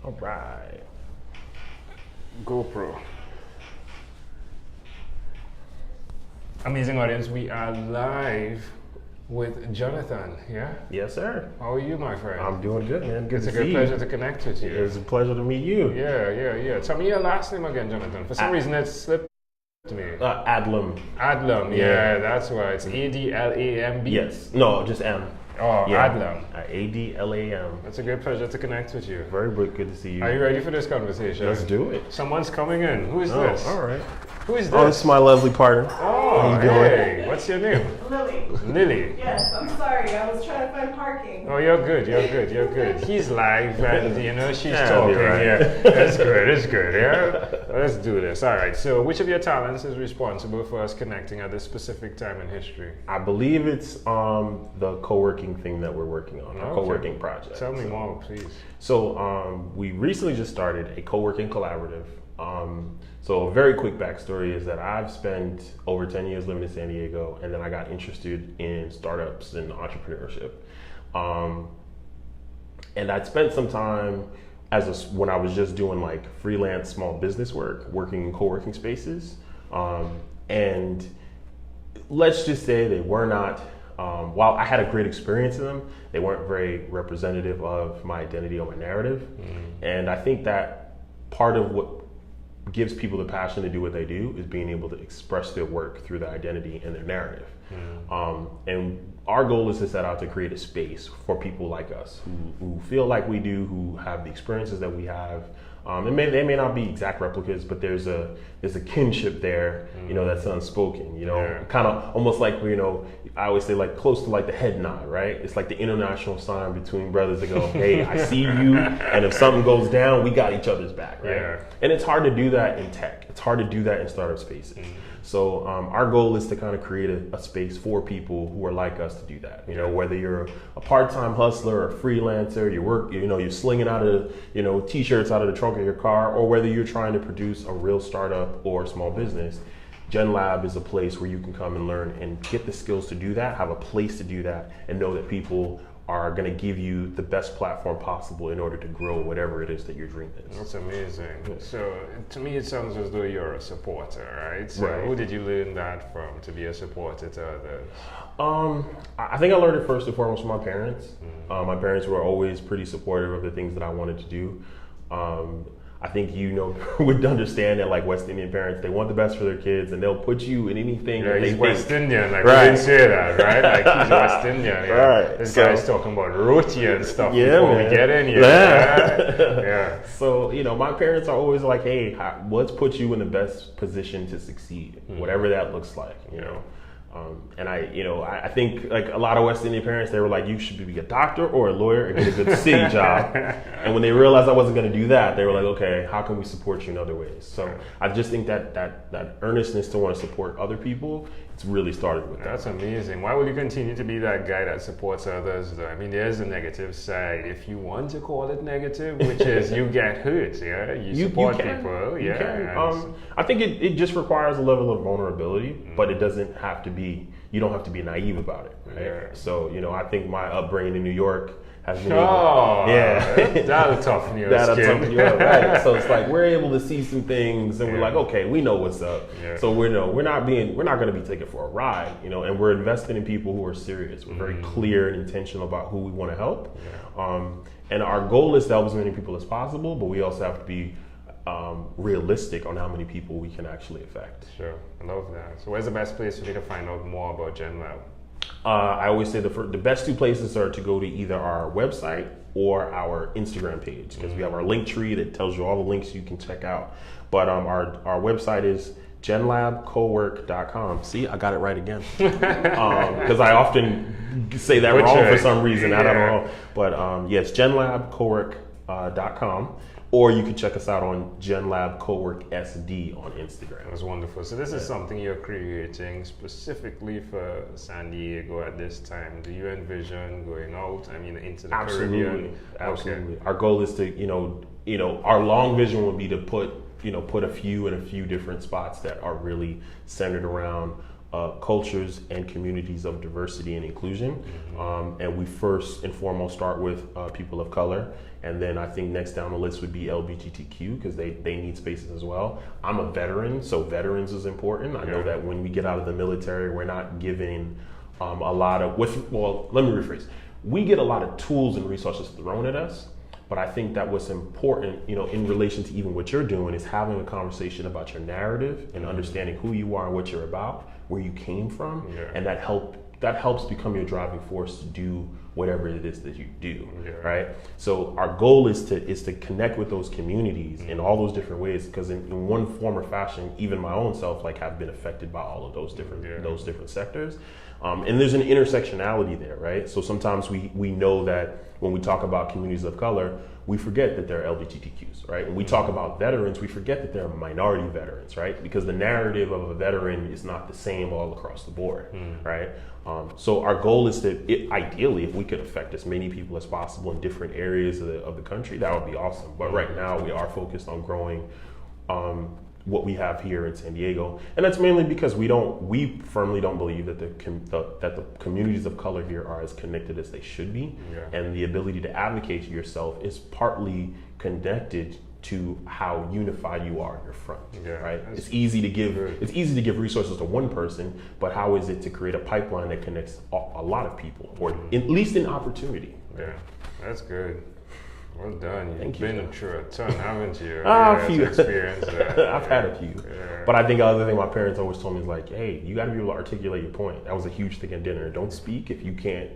All right. GoPro. Amazing audience, we are live with Johnathan, yeah? Yes, sir. How are you, my friend? I'm doing good, man. Good It's a to great see pleasure you. to connect with you. It's a pleasure to meet you. Yeah. Tell me your last name again, Johnathan. For some reason, it slipped me. Adlam. Adlam, yeah, that's why. It's Adlamb. Yes. No, just M. Oh, Yeah. Adlam. Adlam. It's a great pleasure to connect with you. Very good to see you. Are you ready for this conversation? Let's do it. Someone's coming in. Who is Oh, this? all right. Who is this? Oh, this is my lovely partner. Oh, How you doing? hey, what's your name? Lily. Lily. Yes, I'm sorry. I was trying to find parking. Oh, you're good. He's live and, she's Yeah, talking. you're right. Yeah, it's good, yeah? Let's do this. All right, so which of your talents is responsible for us connecting at this specific time in history? I believe it's the co-working thing that we're working on, our Okay. co-working project. Tell me more, please. So we recently just started a co-working collaborative. So a very quick backstory is that I've spent over 10 years living in San Diego, and then I got interested in startups and entrepreneurship. And I'd spent some time when I was just doing like freelance small business work, working in co-working spaces. And let's just say they were not, while I had a great experience in them, they weren't very representative of my identity or my narrative. And I think that part of what gives people the passion to do what they do is being able to express their work through their identity and their narrative. And our goal is to set out to create a space for people like us who feel like we do, who have the experiences that we have. They may not be exact replicas, but there's a kinship there, that's unspoken, kind of almost like, I always say like close to like the head nod, right? It's like the international sign between brothers that go, hey, I see you, and if something goes down, we got each other's back, right? Yeah. And it's hard to do that in tech. It's hard to do that in startup spaces. So our goal is to kind of create a space for people who are like us to do that. Whether you're a part-time hustler or a freelancer, you're slinging out of, t-shirts out of the trunk of your car, or whether you're trying to produce a real startup or small business, Gen Lab is a place where you can come and learn and get the skills to do that, have a place to do that, and know that people are going to give you the best platform possible in order to grow whatever it is that your dream is. That's amazing. So to me, it sounds as though you're a supporter, right? So Right. who did you learn that from, to be a supporter to others? I think I learned it first and foremost from my parents. My parents were always pretty supportive of the things that I wanted to do. I think would understand that like West Indian parents, they want the best for their kids and they'll put you in anything that He's they West think. Indian, like Right. we didn't say that, right? Like he's West Indian. Yeah. Right. This So- guy's talking about roti and stuff Yeah, before man. we get in here. Yeah. Yeah. So, my parents are always like, hey, let's put you in the best position to succeed, whatever that looks like, and I think like a lot of West Indian parents, they were like, you should be a doctor or a lawyer and get a good city job. And when they realized I wasn't going to do that, they were like, okay, how can we support you in other ways? So I just think that earnestness to want to support other people, it's really started with that. That's amazing. Why will you continue to be that guy that supports others, though? I mean, there's a negative side, if you want to call it negative, which is you get hurt, yeah? You support people, You yeah. can. I think it just requires a level of vulnerability, but it doesn't have to be, you don't have to be naive about it, right? Yeah. So, I think my upbringing in New York has been That'll toughen your that'll skin. toughen you up, right? So it's like we're able to see some things, and we're like, okay, we know what's up. Yeah. So we're not going to be taken for a ride, and we're investing in people who are serious. We're very clear and intentional about who we want to help, and our goal is to help as many people as possible. But we also have to be realistic on how many people we can actually affect. Sure, I love that. So where's the best place for me to find out more about Gen Lab? I always say the best two places are to go to either our website or our Instagram page, because we have our link tree that tells you all the links you can check out. But our website is genlabcowork.com. See, I got it right again. Because I often say that wrong for some reason. I don't know. But yes, genlabcowork.com. Or you can check us out on GenLab Cowork SD on Instagram. That's wonderful. So this is something you're creating specifically for San Diego at this time. Do you envision going out? I mean, into the Caribbean? Absolutely. Our goal is to, our long vision would be to put a few different spots that are really centered around cultures and communities of diversity and inclusion. And we first and foremost start with people of color. And then I think next down the list would be LGBTQ because they need spaces as well. I'm a veteran, so veterans is important. I know that when we get out of the military, we're not given a lot of, well, let me rephrase. We get a lot of tools and resources thrown at us, but I think that what's important, in relation to even what you're doing is having a conversation about your narrative and understanding who you are and what you're about, where you came from, and that helps become your driving force to do whatever it is that you do, right? So our goal is to connect with those communities in all those different ways, because in one form or fashion, even my own self have been affected by all of those different sectors. And there's an intersectionality there, right? So sometimes we know that when we talk about communities of color, we forget that they're LGBTQs, right? When we talk about veterans, we forget that they're minority veterans, right? Because the narrative of a veteran is not the same all across the board, right? So our goal is ideally, if we could affect as many people as possible in different areas of the country, that would be awesome. But right now we are focused on growing what we have here in San Diego, and that's mainly because we firmly don't believe that the communities of color here are as connected as they should be, and the ability to advocate for yourself is partly connected to how unified you are in your front, right? It's easy to give resources to one person, but how is it to create a pipeline that connects a lot of people, or at least in opportunity? Yeah, that's good. Well done. You've been through a ton, haven't you? A few. Experience that. I've had a few. But I think the other thing my parents always told me is like, hey, you got to be able to articulate your point. That was a huge thing at dinner. Don't speak if you can't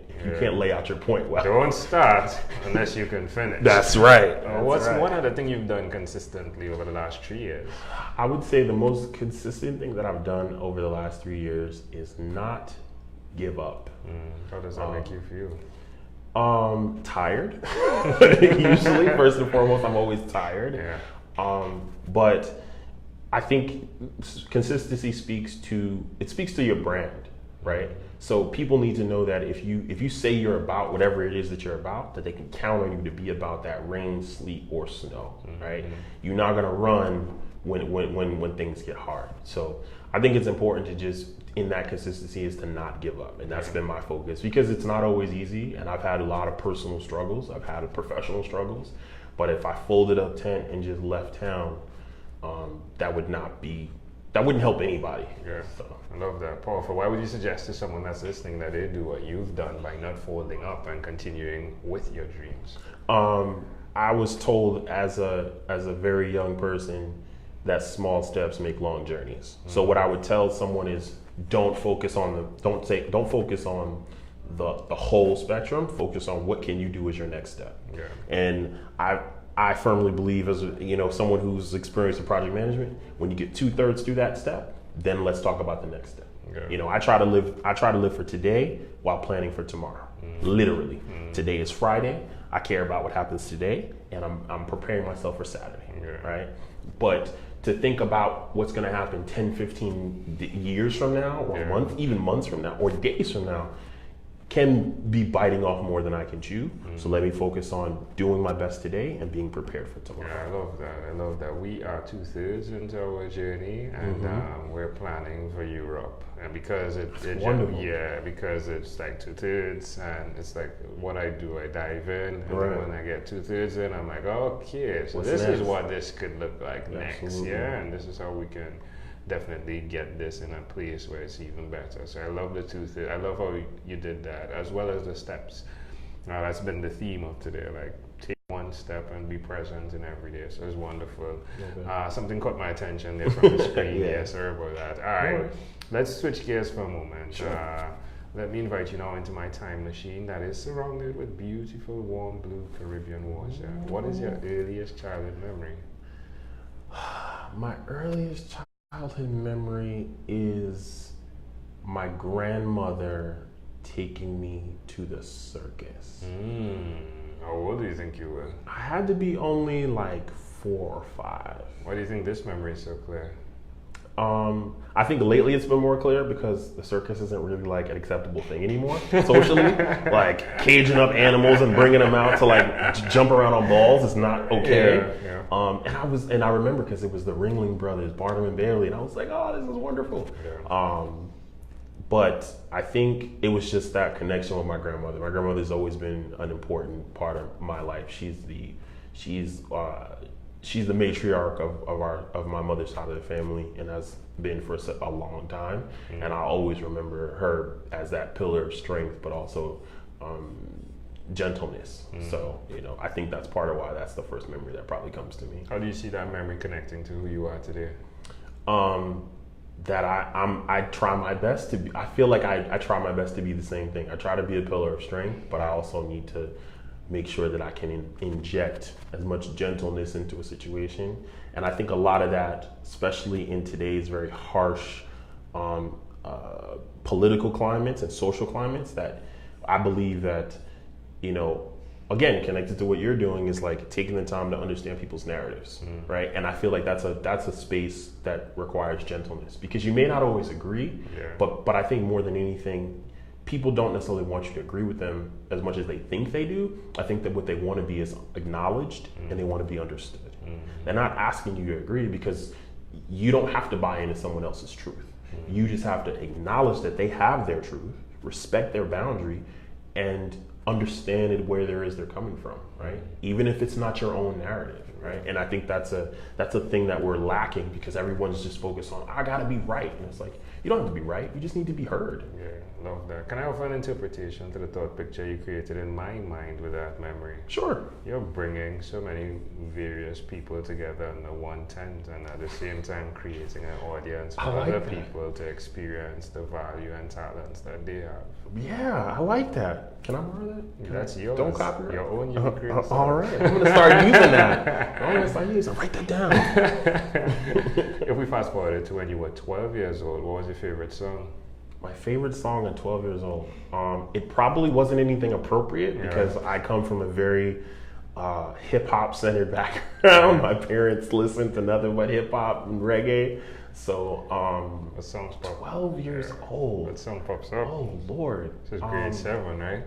lay out your point well. Don't start unless you can finish. That's right. What's one other thing you've done consistently over the last 3 years? I would say the most consistent thing that I've done over the last 3 years is not give up. How does that make you feel? Tired. Usually, first and foremost, I'm always tired. But I think consistency speaks to your brand, right? So people need to know that if you say you're about whatever it is that you're about, that they can count on you to be about that rain, sleet, or snow, right? You're not gonna run when things get hard. So I think it's important to just, in that consistency, is to not give up. And that's been my focus, because it's not always easy. And I've had a lot of personal struggles. I've had professional struggles. But if I folded up tent and just left town, that wouldn't help anybody. Yeah, so. I love that. Powerful. Why would you suggest to someone that's listening that they do what you've done by not folding up and continuing with your dreams? I was told as a very young person that small steps make long journeys. So what I would tell someone is, don't focus on the whole spectrum. Focus on what can you do as your next step. And I firmly believe, as someone who's experienced in project management, when you get 2/3 through that step, then let's talk about the next step. I try to live for today while planning for tomorrow. Literally, today is Friday. I care about what happens today, and I'm preparing myself for Saturday. Right, but to think about what's going to happen 10, 15 years from now, or even months from now, or days from now, can be biting off more than I can chew. So let me focus on doing my best today and being prepared for tomorrow. I love that. We are 2/3 into our journey, and we're planning for Europe. And because it's wonderful. Because it's like 2/3, and it's like what I do, I dive in, and then when I get 2/3 in, I'm like, okay, so this is what this could look like next. And this is how we can definitely get this in a place where it's even better. So I love the 2/3. I love how you did that, as well as the steps. That's been the theme of today, like take one step and be present in every day. So it's wonderful. Something caught my attention there from the screen. Sorry about that. All right, let's switch gears for a moment. Let me invite you now into my time machine that is surrounded with beautiful, warm blue Caribbean water. What is your earliest childhood memory? My earliest childhood memory is my grandmother taking me to the circus. How old do you think you were? I had to be only like 4 or 5. Why do you think this memory is so clear? I think lately it's been more clear because the circus isn't really like an acceptable thing anymore socially. Like caging up animals and bringing them out to like jump around on balls is not okay. And I remember because it was the Ringling Brothers, Barnum and Bailey, and I was like, oh, this is wonderful. But I think it was just that connection with my grandmother. My grandmother's always been an important part of my life. She's the matriarch of my mother's side of the family, and has been for a long time. Mm-hmm. And I always remember her as that pillar of strength, but also gentleness. Mm-hmm. So, I think that's part of why that's the first memory that probably comes to me. How do you see that memory connecting to who you are today? That I try my best to be. I feel like I try my best to be the same thing. I try to be a pillar of strength, but I also need to make sure that I can inject as much gentleness into a situation. And I think a lot of that, especially in today's very harsh political climates and social climates, that I believe that, again, connected to what you're doing, is like taking the time to understand people's narratives, right? And I feel like that's a space that requires gentleness, because you may not always agree, but I think more than anything, people don't necessarily want you to agree with them as much as they think they do. I think that what they want to be is acknowledged, and they want to be understood. They're not asking you to agree, because you don't have to buy into someone else's truth. You just have to acknowledge that they have their truth, respect their boundary, and understand where they're coming from, right? Even if it's not your own narrative, right? And I think that's a thing that we're lacking, because everyone's just focused on, I gotta be right. And it's like, you don't have to be right, you just need to be heard. Yeah, love that. Can I offer an interpretation to the thought picture you created in my mind with that memory? Sure. You're bringing so many various people together under one tent, and at the same time creating an audience for other people to experience the value and talents that they have. Yeah, I like that. Can I borrow that? That's yours. Don't copyright. Your own unique creation. All right, I'm gonna start using that. I'm gonna start using. Write that down. If we fast forwarded to when you were 12 years old, what was your favorite song? My favorite song at 12 years old. It probably wasn't anything appropriate, because I come from a very hip hop centered background. My parents listened to nothing but hip hop and reggae. So, what songs pop? 12 years old. What song pops up? Oh Lord. This is grade 7, right?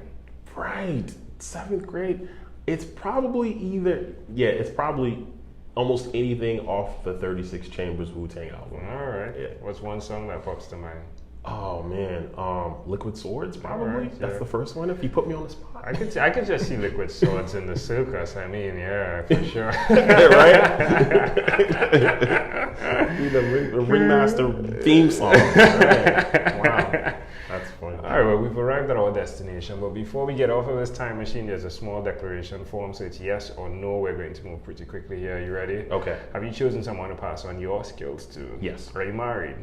Right, 7th grade. It's probably it's probably almost anything off the 36 Chambers Wu-Tang album. All right. Yeah. What's one song that pops to mind? Oh man, Liquid Swords probably. Right, That's the first one. If you put me on the spot, I could just see Liquid Swords in the circus. I mean, yeah, for sure. Right? the Ringmaster theme song. Right. Wow, that's funny. All right, well, we've arrived at our destination, but before we get off of this time machine, there's a small declaration form, so it's yes or no. We're going to move pretty quickly here. Are you ready? Okay. Have you chosen someone to pass on your skills to? Yes. Are you married?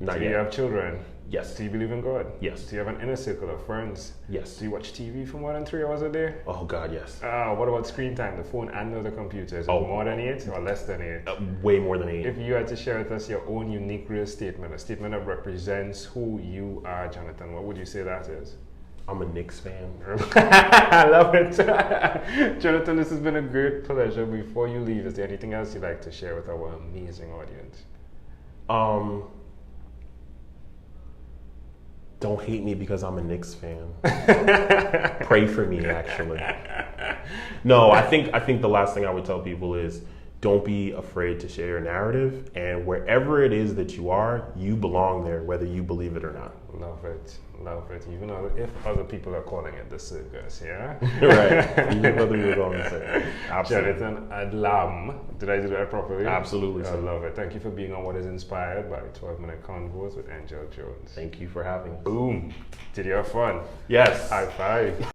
Not Do yet. you have children? Yes. Do you believe in God? Yes. Do you have an inner circle of friends? Yes. Do you watch TV for more than 3 hours a day? Oh God, yes. What about screen time, the phone and the computer? Is it more than 8 or less than 8? Way more than 8. If you had to share with us your own unique real statement, a statement that represents who you are, Johnathan, what would you say that is? I'm a Knicks fan. I love it. Johnathan, this has been a great pleasure. Before you leave, is there anything else you'd like to share with our amazing audience? Don't hate me because I'm a Knicks fan. Pray for me, actually. No, I think the last thing I would tell people is, don't be afraid to share your narrative, and wherever it is that you are, you belong there, whether you believe it or not. Love it, love it. Even if other people are calling it the circus, yeah? Right. Even if other people are calling it the circus. Absolutely. Johnathan Adlam. Did I do that properly? Absolutely. I love it. Thank you for being on What is Inspired by 12-Minute Convos with Angel Jones. Thank you for having us. Boom. Did you have fun? Yes. High five.